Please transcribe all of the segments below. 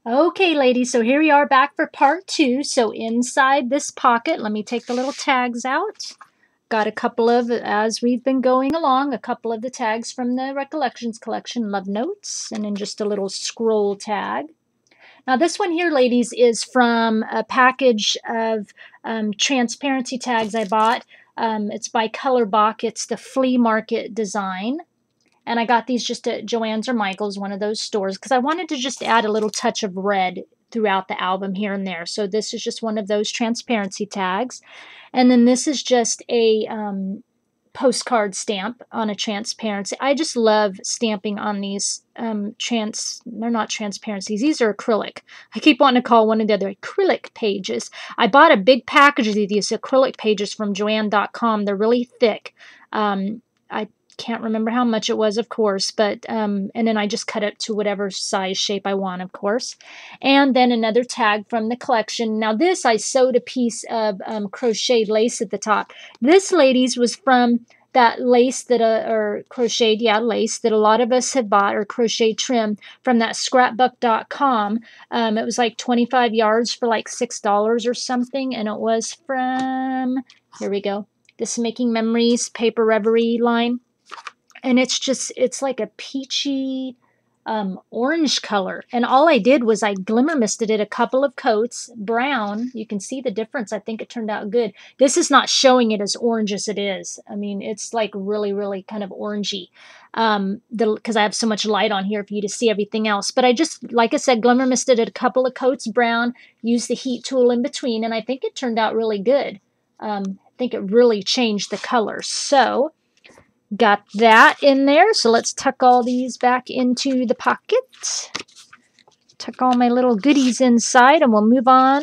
Okay, ladies, so here we are back for part two. So inside this pocket, let me take the little tags out. Got a couple of, as we've been going along, a couple of the tags from the Recollections collection, Love Notes, and then just a little scroll tag. Now this one here, ladies, is from a package of transparency tags I bought. It's by Colorbach. It's the flea market design. And I got these just at Joann's or Michael's, one of those stores, because I wanted to just add a little touch of red throughout the album here and there. So this is just one of those transparency tags. And then this is just a postcard stamp on a transparency. I just love stamping on these they're not transparencies. These are acrylic. I keep wanting to call one of the other acrylic pages. I bought a big package of these acrylic pages from Joann.com. They're really thick. I can't remember how much it was, of course, but and then I just cut it to whatever size shape I want, of course. And then another tag from the collection. Now this, I sewed a piece of crocheted lace at the top. This, ladies, was from that lace that or crocheted, yeah, lace that a lot of us have bought, or crochet trim from that scrapbook.com. It was like 25 yards for like $6 or something, and it was from, here we go, this Making Memories Paper Reverie line. And it's like a peachy orange color. And all I did was I glimmer misted it a couple of coats, brown. You can see the difference. I think it turned out good. This is not showing it as orange as it is. I mean, it's like really, really kind of orangey because I have so much light on here for you to see everything else. But I just, like I said, glimmer misted it a couple of coats brown, used the heat tool in between, and I think it turned out really good. I think it really changed the color. So got that in there. So let's tuck all these back into the pocket. Tuck all my little goodies inside, and we'll move on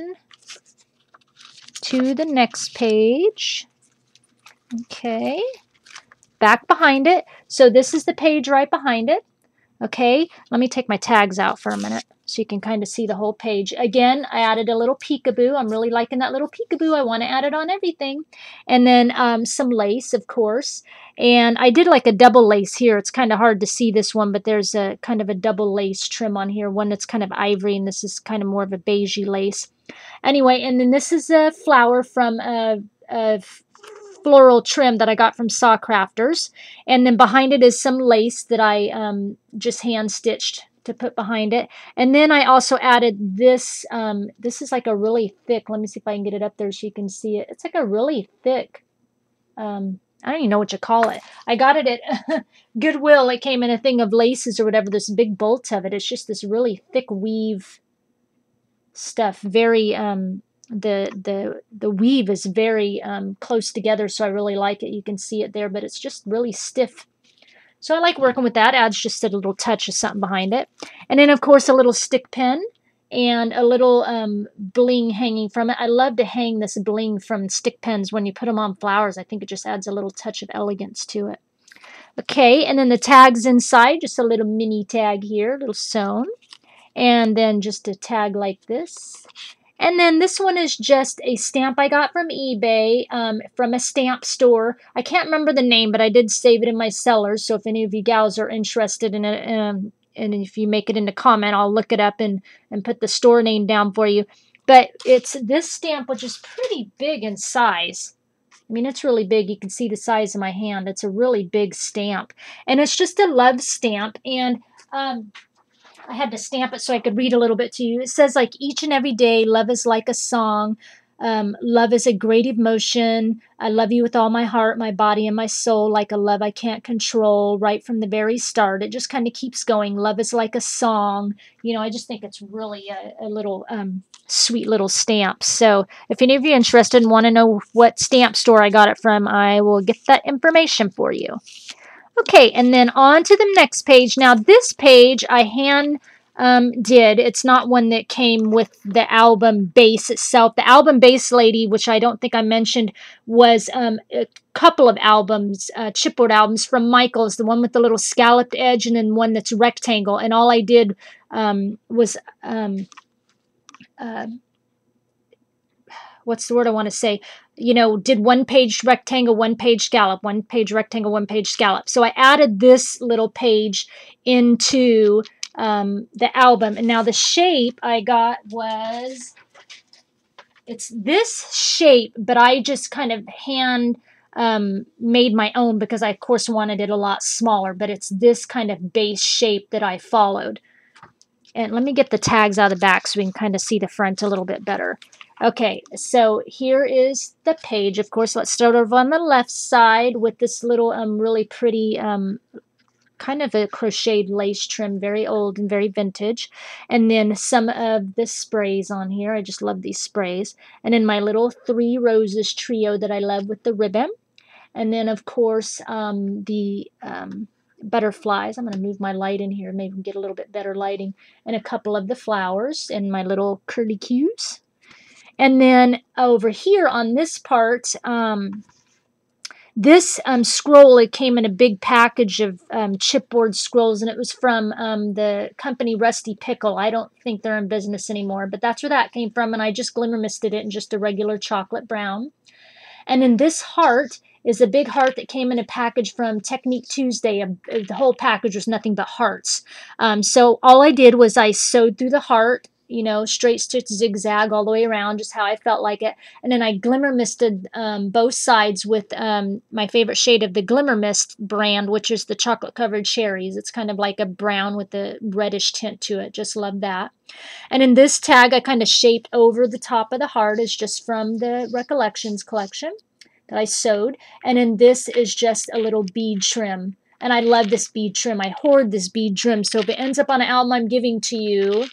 to the next page. Okay. Back behind it. So this is the page right behind it. Okay. Let me take my tags out for a minute so you can kind of see the whole page. Again, I added a little peekaboo. I'm really liking that little peekaboo. I want to add it on everything. And then some lace, of course. And I did like a double lace here. It's kind of hard to see this one, but there's a kind of a double lace trim on here. One that's kind of ivory, and this is kind of more of a beigey lace. Anyway, and then this is a flower from a floral trim that I got from Saw Crafters. And then behind it is some lace that I just hand stitched to put behind it. And then I also added this. This is like a really thick, let me see if I can get it up there so you can see it. It's like a really thick, I don't even know what you call it. I got it at Goodwill. It came in a thing of laces or whatever, this big bolt of it. It's just this really thick weave stuff. Very, the weave is very close together, so I really like it. You can see it there, but it's just really stiff. So I like working with that. Adds just a little touch of something behind it. And then, of course, a little stick pin and a little bling hanging from it. I love to hang this bling from stick pins when you put them on flowers. I think it just adds a little touch of elegance to it. Okay, and then the tags inside, just a little mini tag here, a little sewn. And then just a tag like this. And then this one is just a stamp I got from eBay, from a stamp store. I can't remember the name, but I did save it in my sellers. So if any of you gals are interested in it, and if you make it in the comment, I'll look it up and put the store name down for you. But it's this stamp, which is pretty big in size. I mean, it's really big. You can see the size of my hand. It's a really big stamp. And it's just a love stamp. And I had to stamp it so I could read a little bit to you. It says, like, each and every day, love is like a song. Love is a great emotion. I love you with all my heart, my body, and my soul, like a love I can't control. Right from the very start, it just kind of keeps going. Love is like a song. You know, I just think it's really a little sweet little stamp. So if any of you are interested and want to know what stamp store I got it from, I will get that information for you. Okay, and then on to the next page. Now, this page I hand did. It's not one that came with the album base itself. The album base, lady, which I don't think I mentioned, was a couple of albums, chipboard albums from Michael's, the one with the little scalloped edge and then one that's rectangle. And all I did was, what's the word I want to say? You know, did one page rectangle, one page scallop, one page rectangle, one page scallop. So I added this little page into the album. And now the shape I got was, it's this shape, but I just kind of hand made my own because I, of course, wanted it a lot smaller, but it's this kind of base shape that I followed. And let me get the tags out of the back so we can kind of see the front a little bit better. Okay, so here is the page. Of course, let's start over on the left side with this little really pretty kind of a crocheted lace trim, very old and very vintage. And then some of the sprays on here. I just love these sprays. And then my little 3 roses trio that I love with the ribbon. And then, of course, the butterflies. I'm going to move my light in here, maybe get a little bit better lighting. And a couple of the flowers and my little curly cues. And then over here on this part, this scroll, it came in a big package of chipboard scrolls, and it was from the company Rusty Pickle. I don't think they're in business anymore, but that's where that came from, and I just glimmer misted it in just a regular chocolate brown. And then this heart is a big heart that came in a package from Technique Tuesday. The whole package was nothing but hearts. So all I did was I sewed through the heart, you know, straight stitch zigzag all the way around, just how I felt like it. And then I glimmer misted both sides with my favorite shade of the Glimmer Mist brand, which is the chocolate covered cherries. It's kind of like a brown with a reddish tint to it. Just love that. And in this tag, I kind of shaped over the top of the heart, is just from the Recollections collection that I sewed. And then this is just a little bead trim. And I love this bead trim. I hoard this bead trim. So if it ends up on an album I'm giving to you,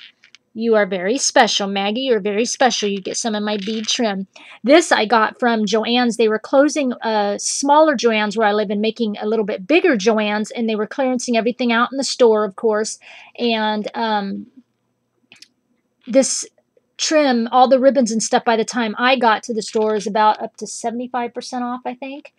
you are very special, Maggie. You're very special. You get some of my bead trim. This I got from Joann's. They were closing smaller Joann's where I live and making a little bit bigger Joann's, and they were clearancing everything out in the store, of course. And this trim, all the ribbons and stuff, by the time I got to the store, is about up to 75% off, I think.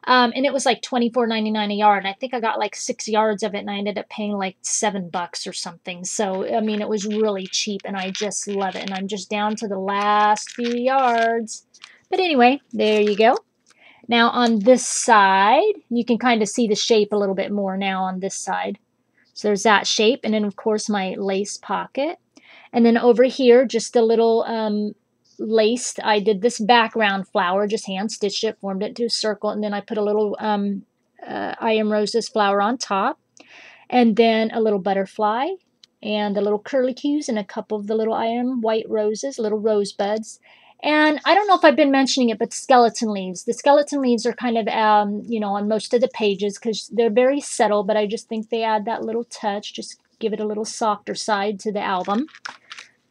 And it was like $24.99 a yard. And I think I got like 6 yards of it, and I ended up paying like $7 or something. So, I mean, it was really cheap, and I just love it. And I'm just down to the last few yards. But anyway, there you go. Now on this side, you can kind of see the shape a little bit more now on this side. So there's that shape. And then, of course, my lace pocket. And then over here, just a little laced. I did this background flower, just hand stitched it, formed it into a circle, and then I put a little I Am Roses flower on top, and then a little butterfly, and the little curly cues, and a couple of the little I Am White Roses, little rosebuds. And I don't know if I've been mentioning it, but skeleton leaves. The skeleton leaves are kind of, you know, on most of the pages because they're very subtle, but I just think they add that little touch, just give it a little softer side to the album.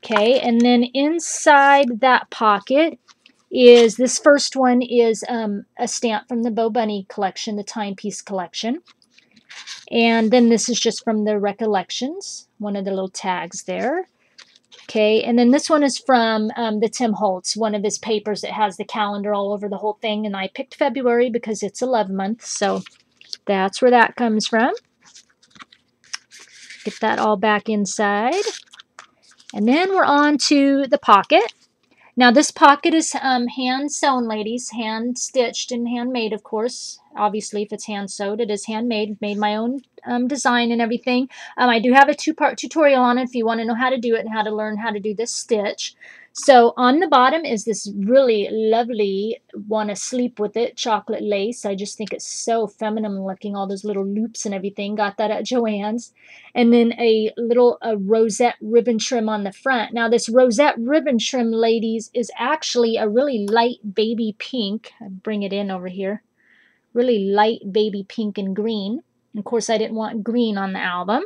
Okay, and then inside that pocket is, this first one is a stamp from the Bo Bunny collection, the Timepiece collection. And then this is just from the Recollections, one of the little tags there. Okay, and then this one is from the Tim Holtz, one of his papers that has the calendar all over the whole thing. And I picked February because it's a love month, so that's where that comes from. Get that all back inside. And then we're on to the pocket. Now this pocket is hand sewn, ladies, hand stitched and handmade, of course. Obviously, if it's hand sewed, it is handmade. Made my own design and everything. I do have a 2-part tutorial on it if you want to know how to do it and how to learn how to do this stitch. So on the bottom is this really lovely, wanna sleep with it, chocolate lace. I just think it's so feminine looking, all those little loops and everything. Got that at Joann's. And then a little rosette ribbon trim on the front. Now this rosette ribbon trim, ladies, is actually a really light baby pink. I bring it in over here. Really light baby pink and green. Of course, I didn't want green on the album.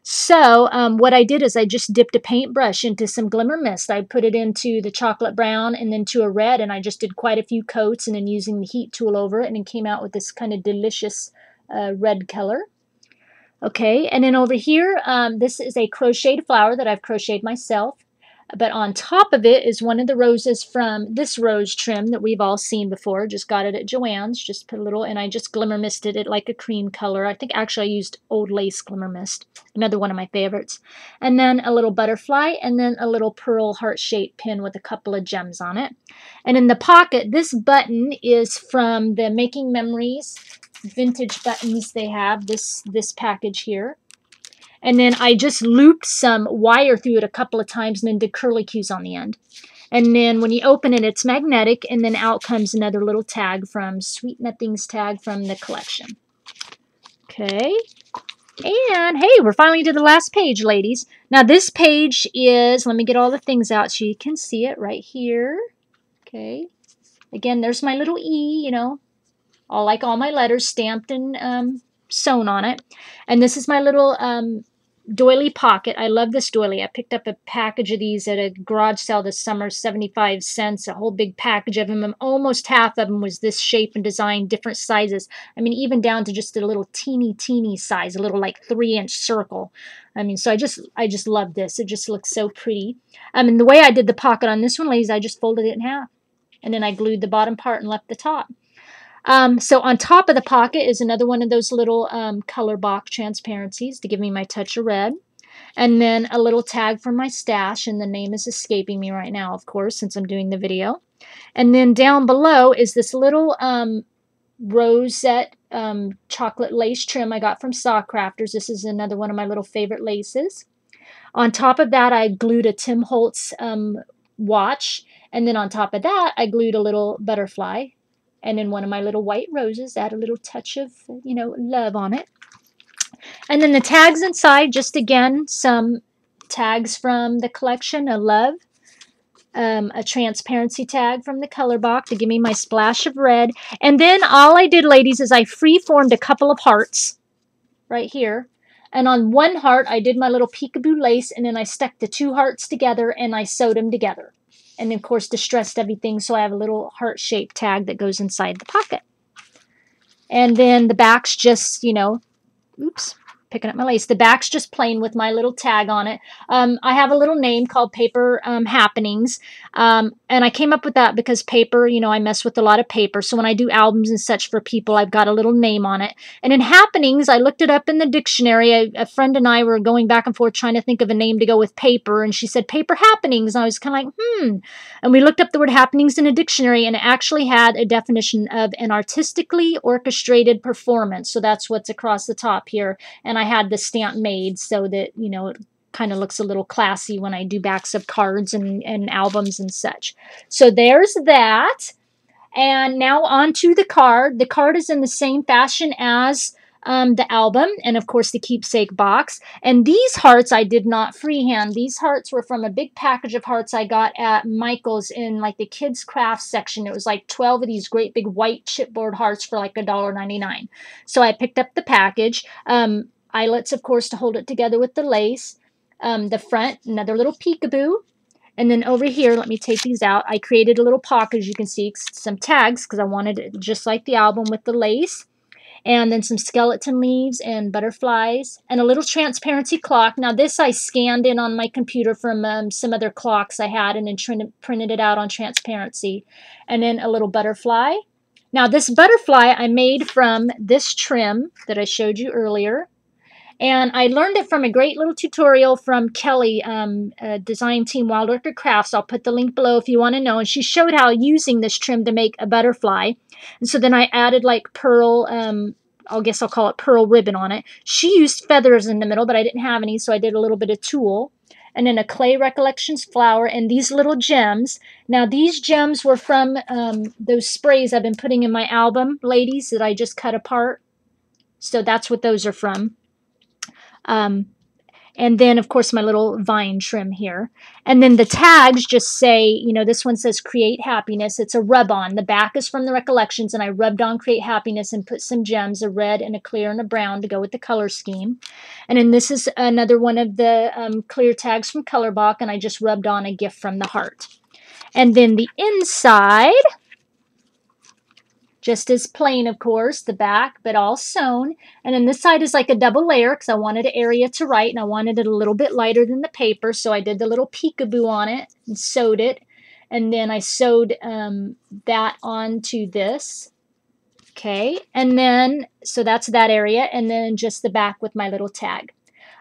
So what I did is I just dipped a paintbrush into some Glimmer Mist. I put it into the chocolate brown and then to a red, and I just did quite a few coats, and then using the heat tool over it, and it came out with this kind of delicious red color. Okay, and then over here, this is a crocheted flower that I've crocheted myself. But on top of it is one of the roses from this rose trim that we've all seen before. Just got it at Joann's. Just put a little, and I just glimmer misted it like a cream color. I think actually I used Old Lace Glimmer Mist, another one of my favorites. And then a little butterfly, and then a little pearl heart-shaped pin with a couple of gems on it. And in the pocket, this button is from the Making Memories vintage buttons they have, this package here. And then I just looped some wire through it a couple of times and then did curlicues on the end. And then when you open it, it's magnetic, and then out comes another little tag from Sweet Nothings tag from the collection. Okay. And hey, we're finally to the last page, ladies. Now this page is, let me get all the things out so you can see it right here. Okay. Again, there's my little E, you know, all my letters stamped and sewn on it. And this is my little doily pocket. I love this doily. I picked up a package of these at a garage sale this summer, 75 cents, a whole big package of them. And almost half of them was this shape and design, different sizes. I mean, even down to just a little teeny size, a little like 3-inch circle. I mean, so I just love this. It just looks so pretty. And the way I did the pocket on this one, ladies, I just folded it in half. And then I glued the bottom part and left the top. So on top of the pocket is another one of those little color box transparencies to give me my touch of red. And then a little tag for my stash, and the name is escaping me right now, of course, since I'm doing the video. And then down below is this little rosette chocolate lace trim I got from Saw Crafters. This is another one of my little favorite laces. On top of that, I glued a Tim Holtz watch. And then on top of that, I glued a little butterfly. And then one of my little white roses, add a little touch of, you know, love on it. And then the tags inside, just again, some tags from the collection, a love, a transparency tag from the color box to give me my splash of red. And then all I did, ladies, is I free-formed a couple of hearts right here. And on one heart, I did my little peekaboo lace, and then I stuck the 2 hearts together and I sewed them together. And of course distressed everything, so I have a little heart-shaped tag that goes inside the pocket. And then the back's just, you know, oops, picking up my lace. The back's just plain with my little tag on it. I have a little name called Paper Happenings. And I came up with that because paper, you know, I mess with a lot of paper. So when I do albums and such for people, I've got a little name on it. And in Happenings, I looked it up in the dictionary. A friend and I were going back and forth trying to think of a name to go with paper. And she said, Paper Happenings. And I was kind of like, And we looked up the word happenings in a dictionary, and it actually had a definition of an artistically orchestrated performance. So that's what's across the top here. And I had the stamp made so that, you know, it kind of looks a little classy when I do backs of cards and albums and such. So there's that. And now on to the card. The card is in the same fashion as the album and, of course, the keepsake box. And these hearts I did not freehand. These hearts were from a big package of hearts I got at Michael's in, like, the kids' craft section. It was like 12 of these great big white chipboard hearts for like $1.99. So I picked up the package. Eyelets, of course, to hold it together with the lace. The front, another little peekaboo. And then over here, let me take these out. I created a little pocket, as you can see, some tags, because I wanted it just like the album with the lace. And then some skeleton leaves and butterflies. And a little transparency clock. Now, this I scanned in on my computer from some other clocks I had, and then printed it out on transparency. And then a little butterfly. Now, this butterfly I made from this trim that I showed you earlier. And I learned it from a great little tutorial from Kelly, Design Team Wild Orchid Crafts. I'll put the link below if you want to know. And she showed how using this trim to make a butterfly. And so then I added like pearl, I guess I'll call it pearl ribbon on it. She used feathers in the middle, but I didn't have any, so I did a little bit of tulle. And then a clay recollections flower and these little gems. Now these gems were from those sprays I've been putting in my album, ladies, that I just cut apart. So that's what those are from. And then, of course, my little vine trim here. And then the tags just say, you know, this one says Create Happiness. It's a rub-on. The back is from the Recollections, and I rubbed on Create Happiness and put some gems, a red and a clear and a brown to go with the color scheme. And then this is another one of the clear tags from Colorbach, and I just rubbed on a gift from the heart. And then the inside, just as plain, of course, the back, but all sewn. And then this side is like a double layer because I wanted an area to write, and I wanted it a little bit lighter than the paper. So I did the little peekaboo on it and sewed it. And then I sewed that onto this. Okay, and then, so that's that area. And then just the back with my little tag.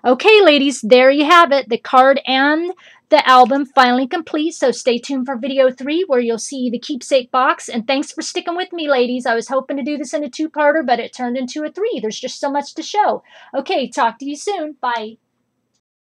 Okay, ladies, there you have it. The card and the album finally complete. So stay tuned for video 3 where you'll see the keepsake box. And thanks for sticking with me, ladies. I was hoping to do this in a 2-parter, but it turned into a 3. There's just so much to show. Okay, talk to you soon. Bye.